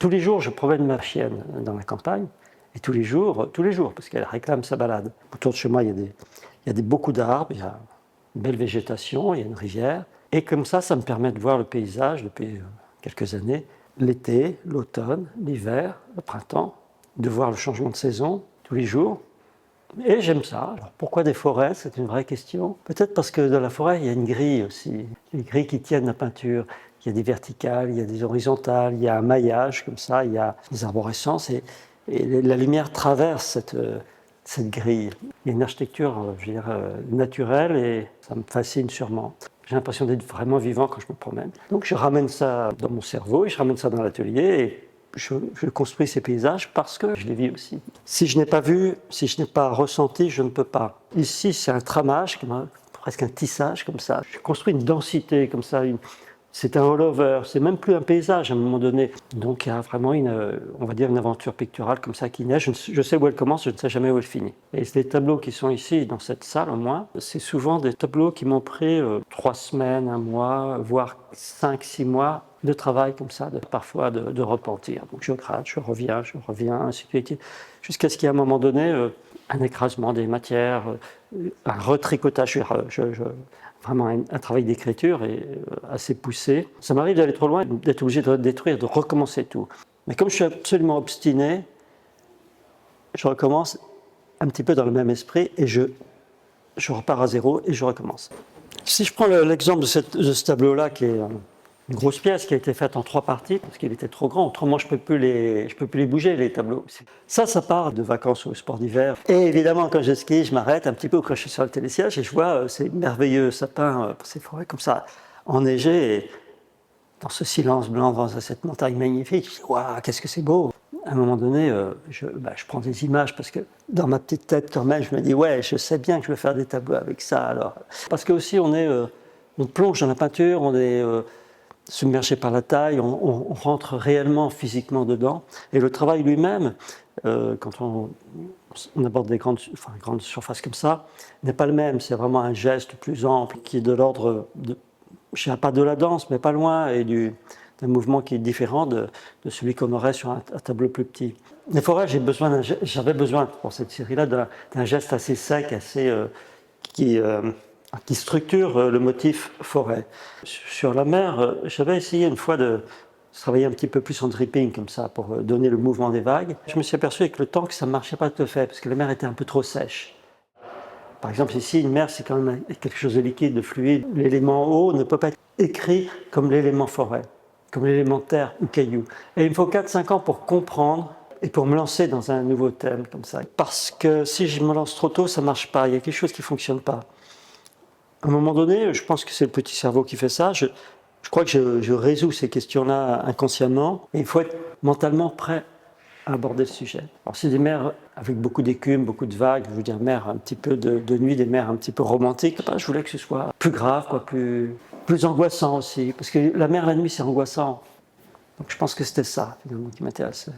Tous les jours, je promène ma chienne dans la campagne, et tous les jours, parce qu'elle réclame sa balade. Autour de chez moi, il y a beaucoup d'arbres, il y a une belle végétation, il y a une rivière, et comme ça me permet de voir le paysage depuis quelques années, l'été, l'automne, l'hiver, le printemps, de voir le changement de saison tous les jours. Et j'aime ça. Alors pourquoi des forêts? C'est une vraie question. Peut-être parce que dans la forêt, il y a une grille aussi. Les grilles qui tiennent la peinture. Il y a des verticales, il y a des horizontales, il y a un maillage comme ça, il y a des arborescences et la lumière traverse cette grille. Il y a une architecture, je veux dire, naturelle et ça me fascine sûrement. J'ai l'impression d'être vraiment vivant quand je me promène. Donc je ramène ça dans mon cerveau et je ramène ça dans l'atelier et je construis ces paysages parce que je les vis aussi. Si je n'ai pas vu, si je n'ai pas ressenti, je ne peux pas. Ici, c'est un tramage, presque un tissage comme ça. Je construis une densité comme ça, c'est un all-over, c'est même plus un paysage à un moment donné. Donc il y a vraiment on va dire une aventure picturale comme ça qui naît. Je sais où elle commence, je ne sais jamais où elle finit. Et les tableaux qui sont ici, dans cette salle au moins, c'est souvent des tableaux qui m'ont pris 3 semaines, 1 mois, voire 5-6 mois de travail comme ça, parfois de repentir. Donc je gratte, je reviens, ainsi de suite, jusqu'à ce qu'il y ait à un moment donné un écrasement des matières, un retricotage. Vraiment un travail d'écriture assez poussé. Ça m'arrive d'aller trop loin, d'être obligé de détruire, de recommencer tout. Mais comme je suis absolument obstiné, je recommence un petit peu dans le même esprit et je repars à zéro et je recommence. Si je prends l'exemple de ce tableau-là, qui est une grosse pièce qui a été faite en 3 parties, parce qu'il était trop grand, autrement je peux plus les bouger, les tableaux. Ça part de vacances au sport d'hiver. Et évidemment, quand je skie, je m'arrête un petit peu quand je suis sur le télésiège et je vois ces merveilleux sapins, ces forêts comme ça, enneigées, et dans ce silence blanc, dans cette montagne magnifique, je dis « Waouh, qu'est-ce que c'est beau !» À un moment donné, je prends des images parce que dans ma petite tête quand même, je me dis « Ouais, je sais bien que je vais faire des tableaux avec ça. » Alors, parce que aussi on plonge dans la peinture, on est submergé par la taille, on rentre réellement physiquement dedans. Et le travail lui-même, quand on aborde des grandes surfaces comme ça, n'est pas le même. C'est vraiment un geste plus ample qui est de l'ordre, je ne dirais pas de la danse, mais pas loin, et d'un mouvement qui est différent de celui qu'on aurait sur un tableau plus petit. Les forêts, j'avais besoin pour cette série-là d'un geste assez sec, assez qui structure le motif forêt. Sur la mer, j'avais essayé une fois de travailler un petit peu plus en dripping comme ça pour donner le mouvement des vagues. Je me suis aperçu avec le temps que ça ne marchait pas tout à fait parce que la mer était un peu trop sèche. Par exemple ici, une mer c'est quand même quelque chose de liquide, de fluide. L'élément eau ne peut pas être écrit comme l'élément forêt, comme l'élément terre ou caillou. Et il me faut 4-5 ans pour comprendre et pour me lancer dans un nouveau thème comme ça. Parce que si je me lance trop tôt, ça ne marche pas, il y a quelque chose qui ne fonctionne pas. À un moment donné, je pense que c'est le petit cerveau qui fait ça. Je crois que je résous ces questions-là inconsciemment. Et il faut être mentalement prêt à aborder le sujet. Alors, c'est des mers avec beaucoup d'écume, beaucoup de vagues, je veux dire mers un petit peu de nuit, des mers un petit peu romantiques. Je voulais que ce soit plus grave, plus angoissant aussi. Parce que la mer la nuit, c'est angoissant. Donc je pense que c'était ça, finalement, qui m'intéressait.